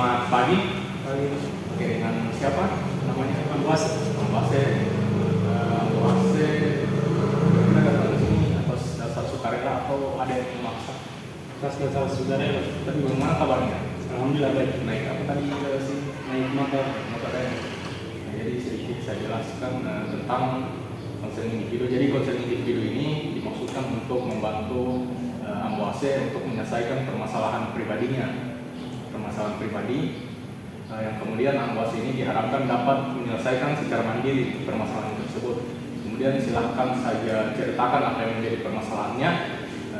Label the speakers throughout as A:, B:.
A: Selamat pagi.
B: Pagi.
A: Oke, dengan siapa? Namanya siapa?
B: Luas.
A: Wase. Wase. Kita datang ke sini atas dasar sukarela atau ada yang memaksa?
B: Atas dasar saudara.
A: Tapi bagaimana kabarnya?
B: Alhamdulillah baik.
A: Naik apa tadi sih?
B: Naik motor.
A: Motornya. Nah, jadi sedikit saya jelaskan tentang konseling individu. Jadi konseling individu ini dimaksudkan untuk membantu Amboase untuk menyelesaikan permasalahan pribadinya. Permasalahan pribadi yang kemudian Amboase ini diharapkan dapat menyelesaikan secara mandiri permasalahan tersebut. Kemudian silahkan saja ceritakan apa yang menjadi permasalahannya.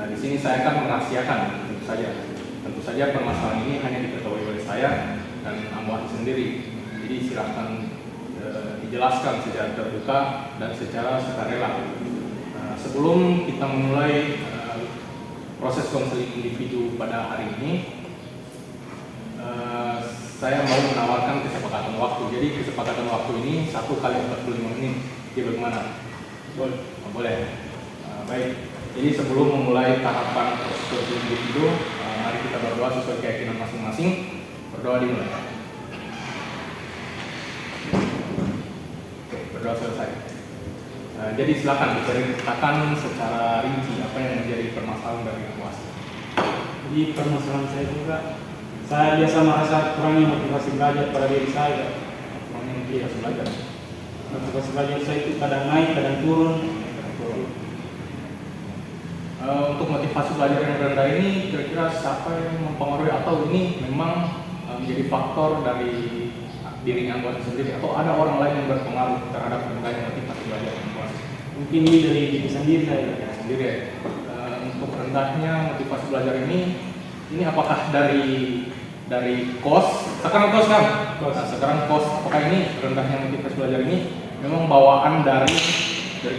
A: Di sini saya akan merahasiakan tentu saja. Tentu saja permasalahan ini hanya diketahui oleh saya dan Amboase sendiri. Jadi silahkan dijelaskan secara terbuka dan secara sukarela. Sebelum kita memulai proses konseling individu pada hari ini, saya mau menawarkan kesepakatan waktu. Jadi kesepakatan waktu ini 1 kali 45 menit. Jadi bagaimana? Boleh. Baik. Jadi sebelum memulai tahapan proses konseling individu, mari kita berdoa sesuai keyakinan masing-masing. Berdoa dimulai. Oke, berdoa selesai. Jadi silakan diceritakan secara rinci apa yang menjadi permasalahan dari Amboase.
B: Jadi permasalahan saya juga, saya biasa merasa kurangnya motivasi belajar pada diri saya.
A: Kurangnya motivasi belajar.
B: Motivasi belajar saya itu kadang naik, kadang turun.
A: Untuk motivasi belajar yang rendah ini kira-kira siapa yang mempengaruhi atau ini memang menjadi faktor dari diri Amboase sendiri atau ada orang lain yang berpengaruh terhadap rendahnya motivasi belajar Amboase?
B: Mungkin ini dari diri sendiri saya.
A: Sendiri ya. Untuk rendahnya motivasi belajar ini apakah dari kos? Sekarang kos kan?
B: Kos.
A: Nah, sekarang kos. Apakah ini rendahnya motivasi belajar ini memang bawaan dari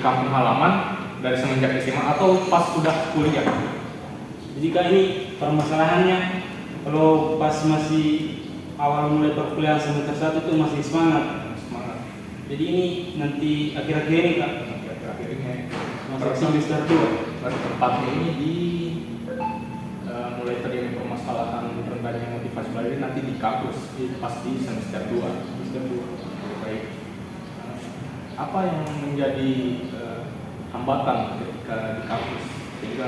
A: kampung halaman, dari semenjak SMA atau pas sudah kuliah?
B: Jadi kan ini permasalahannya kalau pas masih awal mulai perkuliahan semester 1 itu masih semangat. Jadi ini nanti akhir-akhir ini Kak.
A: Akhir-akhir ini
B: Masuk semester 2.
A: Pada tempatnya ini di mulai terjadi permasalahan rendahnya motivasi belajar nanti di kampus, pas di semester 2. Baik. Apa yang menjadi hambatan ketika di kampus sehingga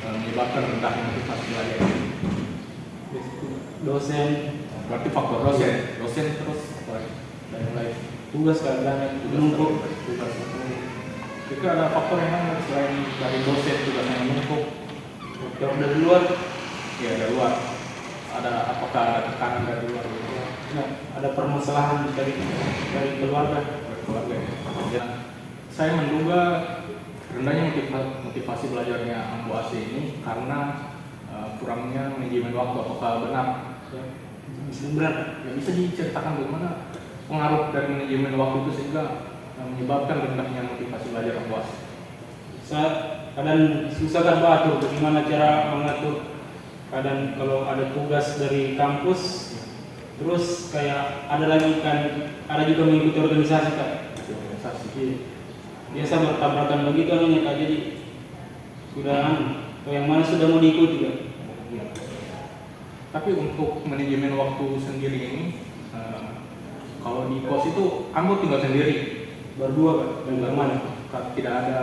A: menyebabkan rendahnya motivasi belajar?
B: Dosen.
A: Berarti faktor dosen terus dan yang lain.
B: Tugas kan banyak menumpuk.
A: Tugas. Itu ada faktor yang lain selain dari dosen tugas yang menumpuk.
B: Faktor dari luar.
A: Ya dari luar. Apakah ada tekanan dari luar?
B: Nah, ada permasalahan dari keluarga.
A: Keluarga. Ya. Saya menduga rendahnya motivasi belajarnya Amboase ini karena kurangnya manajemen waktu. Apakah benar?
B: Ya. Benar.
A: Ya, bisa diceritakan bagaimana pengaruh dari manajemen waktu itu sehingga menyebabkan rendahnya motivasi belajar Amboase?
B: Saya kadang susah kan Pak atur bagaimana cara mengatur. Kadang kalau ada tugas dari kampus, terus kayak ada juga mengikuti organisasi Kak.
A: Organisasi.
B: Biasa bertabrakan begitu anunya Kak, jadi sudah yang mana sudah mau diikuti Kak.
A: Ya. Tapi untuk manajemen waktu sendiri ini, kalau di kos itu Ambo tinggal sendiri,
B: Berdua Kak, dan teman.
A: tidak ada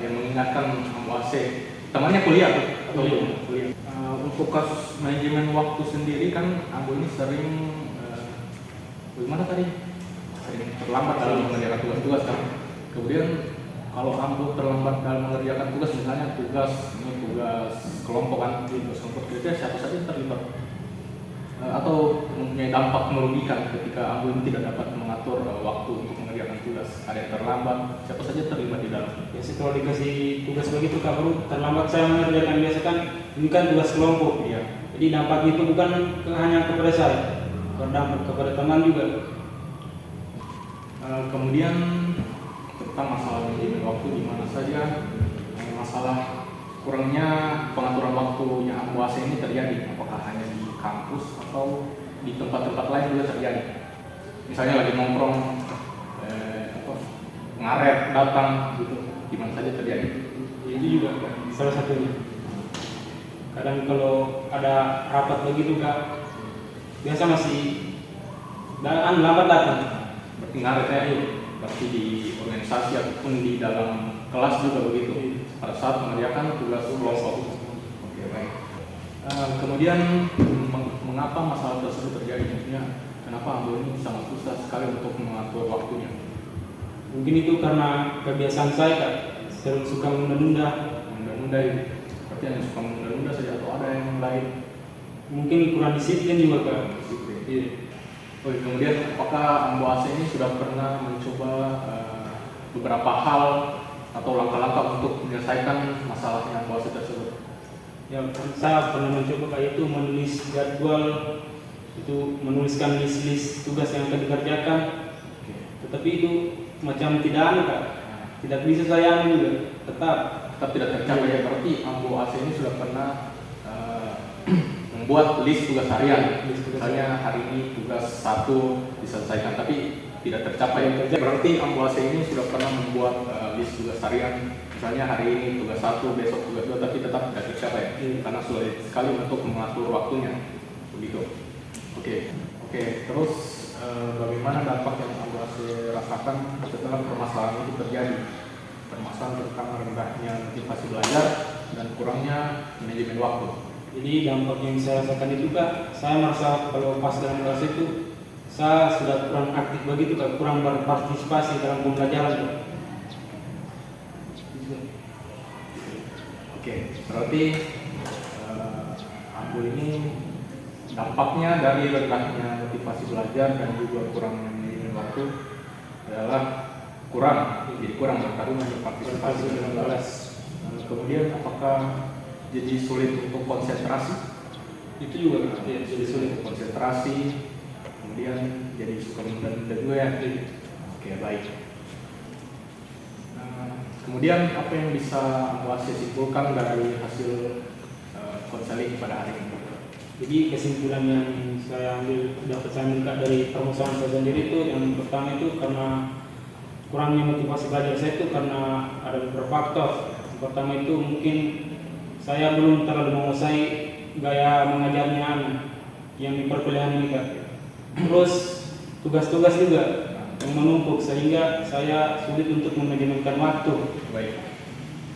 A: yang mengingatkan Amboase. Temannya kuliah atau kuliah. Untuk kasus manajemen waktu sendiri kan Ambo ini sering bagaimana tadi? Sering terlambat dalam mengerjakan tugas-tugas kan. Kemudian kalau Ambo terlambat dalam mengerjakan tugas, misalnya tugas kelompok kan, tugas kelompok itu siapa saja yang terlibat atau mempunyai dampak merugikan ketika Ambo ini tidak dapat mengatur waktu untuk mengerjakan tugas. Ada yang terlambat, siapa saja terlibat di dalam.
B: Biasa kalau dikasih tugas begitu Kak, baru terlambat saya mengerjakan. Biasa kan ini kan tugas kelompok.
A: Iya.
B: Jadi dampak itu bukan hanya kepada saya, berdampak kepada teman juga.
A: Kemudian tentang masalah manajemen waktu di mana saja masalah kurangnya pengaturan waktunya Amboase ini terjadi, apakah hanya di kampus atau di tempat-tempat lain juga terjadi? Misalnya lagi nongkrong ngaret datang gitu, di mana saja terjadi?
B: Itu juga salah satunya. Kadang kalau ada rapat begitu Kak, biasa masih lambat datang.
A: Berarti ngaret ya, berarti di organisasi ataupun di dalam kelas juga begitu pada saat mengerjakan tugas kelompok. Oke, baik. Kemudian mengapa masalah tersebut terjadi? Maksudnya kenapa Ambo ini sangat susah sekali untuk mengatur waktunya?
B: Mungkin itu karena kebiasaan saya Kak, sering suka menunda-nunda.
A: Menunda-nunda itu berarti yang suka menunda-nunda saja atau ada yang lain?
B: Mungkin kurang disiplin juga Kak.
A: Disiplin.
B: Iya.
A: Oh, kemudian apakah Ambo AC ini sudah pernah mencoba beberapa hal atau langkah-langkah untuk menyelesaikan masalahnya Ambo AC tersebut?
B: Ya, saya pernah mencoba kayak itu menulis jadwal, itu menuliskan list-list tugas yang akan dikerjakan.
A: Oke.
B: Tetapi itu macam tidak Kak. Tidak bisa saya juga. Tetap
A: Tidak tercapai ya, berarti Ambo AC ini sudah pernah membuat list tugas harian. Misalnya hari ini tugas 1 diselesaikan tapi tidak tercapai. Berarti Ambo AC ini sudah pernah membuat list tugas harian. Misalnya hari ini tugas 1, besok tugas 2 tapi tetap tidak tercapai karena sulit sekali untuk mengatur waktunya. Begitu. Oke, terus bagaimana dampak yang Ambo AC rasakan setelah permasalahan itu terjadi? Permasalahan tentang rendahnya motivasi belajar dan kurangnya manajemen waktu.
B: Jadi dampak yang saya rasakan itu Kak, saya merasa kalau pas dalam kelas itu saya sudah kurang aktif begitu Kak, kurang berpartisipasi dalam pembelajaran Kak.
A: Oke, berarti Ambo ini dampaknya dari rendahnya motivasi belajar dan juga kurangnya manajemen waktu adalah kurang bertarungan berpartisipasi dalam kelas. Kemudian apakah jadi sulit untuk konsentrasi?
B: Itu juga Kak, ya,
A: Jadi sulit untuk konsentrasi, kemudian jadi suka menunda-nunda juga ya. Oke, baik. Kemudian apa yang bisa Ambo AC simpulkan dari hasil konseling pada hari ini?
B: Jadi kesimpulan yang saya ambil dapat saya minta dari permasalahan saya sendiri itu yang pertama itu karena kurangnya motivasi belajar saya itu karena ada beberapa faktor. Yang pertama itu mungkin saya belum terlalu menguasai gaya mengajarnya yang di perkuliahan ini Kak. Terus tugas-tugas juga yang menumpuk sehingga saya sulit untuk memanajemenkan waktu.
A: Baik.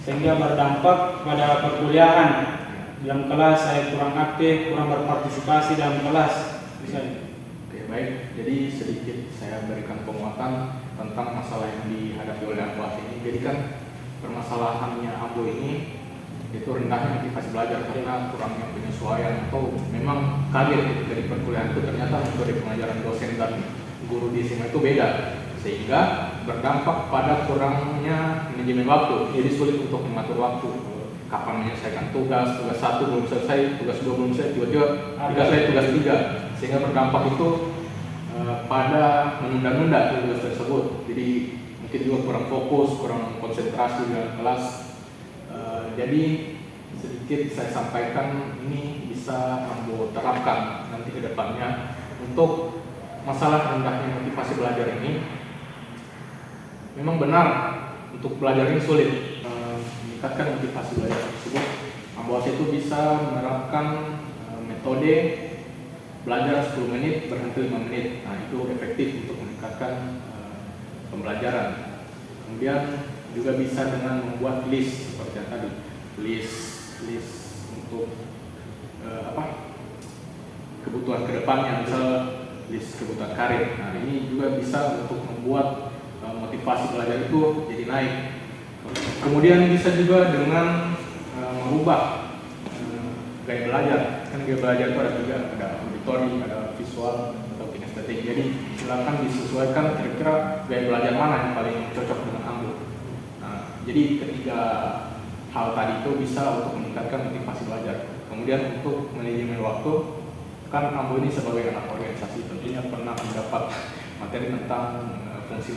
B: Sehingga berdampak pada perkuliahan. Dalam kelas saya kurang aktif, kurang berpartisipasi dalam kelas. Misalnya.
A: Oke, baik. Jadi sedikit saya berikan penguatan tentang masalah yang dihadapi oleh Ambo AC ini. Jadi kan permasalahannya Ambo ini itu rendahnya motivasi belajar karena kurangnya penyesuaian atau memang kaget ketika di perkuliahan itu ternyata metode pengajaran dosen dan guru di SMA itu beda sehingga berdampak pada kurangnya manajemen waktu. Jadi sulit untuk mengatur waktu. Kapan menyelesaikan tugas 1 belum selesai, tugas 2 belum selesai, tiba-tiba tugas 3 sehingga berdampak itu pada menunda-nunda tugas tersebut. Jadi mungkin juga kurang fokus, kurang konsentrasi dalam kelas. Jadi sedikit saya sampaikan ini bisa Ambo terapkan nanti ke depannya untuk masalah rendahnya motivasi belajar ini. Memang benar untuk belajar ini sulit. Meningkatkan motivasi belajar tersebut, Ambo AC itu bisa menerapkan metode belajar 10 menit berhenti 5 menit. Nah, itu efektif untuk meningkatkan pembelajaran. Kemudian juga bisa dengan membuat list seperti yang tadi, list untuk kebutuhan kedepannya, misal list kebutuhan karir. Nah, ini juga bisa untuk membuat motivasi belajar itu jadi naik. Kemudian bisa juga dengan mengubah gaya belajar. Kan gaya belajar itu ada 3, ada auditori, ada visual, atau kinestetik. Jadi silakan disesuaikan kira-kira gaya belajar mana yang paling cocok dengan Ambo. Nah, jadi ketiga hal tadi itu bisa untuk meningkatkan motivasi belajar. Kemudian untuk manajemen waktu, kan Ambo ini sebagai anak organisasi tentunya pernah mendapat materi tentang fungsi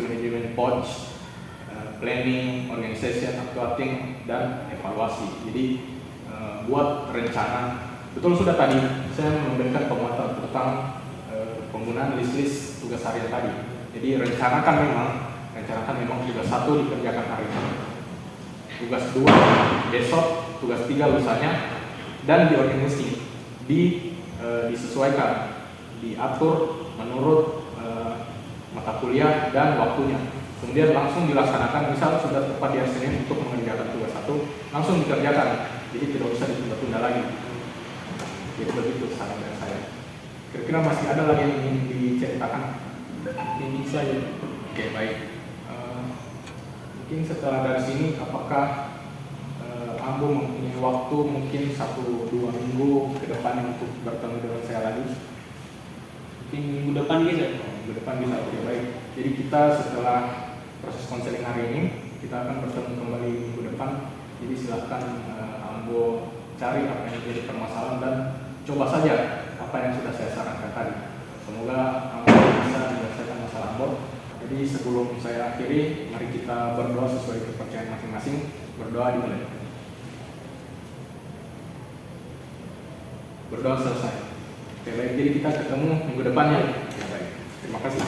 A: manajemen POJ, planning, organization, accounting, dan evaluasi. Jadi buat rencana. Betul sudah tadi saya memberikan penguatan tentang penggunaan list tugas harian tadi. Jadi rencanakan memang tugas 1 dikerjakan hari ini, tugas 2 besok, tugas 3 lusanya, dan diorganisasi di disesuaikan, diatur menurut mata kuliah dan waktunya. Kemudian langsung dilaksanakan, misal sudah tepat di hari Senin untuk mengerjakan tugas 1, langsung dikerjakan, jadi tidak usah ditunda-tunda lagi. Jadi begitu saran dari saya. Kira-kira masih ada lagi yang ingin diceritakan?
B: Ini saja.
A: Oke, baik. Mungkin setelah dari sini, apakah Ambo mempunyai waktu mungkin 1-2 minggu ke depan untuk bertemu dengan saya lagi?
B: Mungkin minggu depan bisa.
A: Minggu depan bisa, oke baik. Jadi kita setelah proses konseling hari ini, kita akan bertemu kembali minggu depan. Jadi silahkan Ambo cari apa yang menjadi permasalahan dan coba saja apa yang sudah saya sarankan tadi. Semoga Ambo bisa menyelesaikan masalah Ambo. Jadi sebelum saya akhiri, mari kita berdoa sesuai kepercayaan masing-masing. Berdoa dimulai. Berdoa selesai. Oke baik, jadi kita ketemu minggu depan ya. Baik, terima kasih.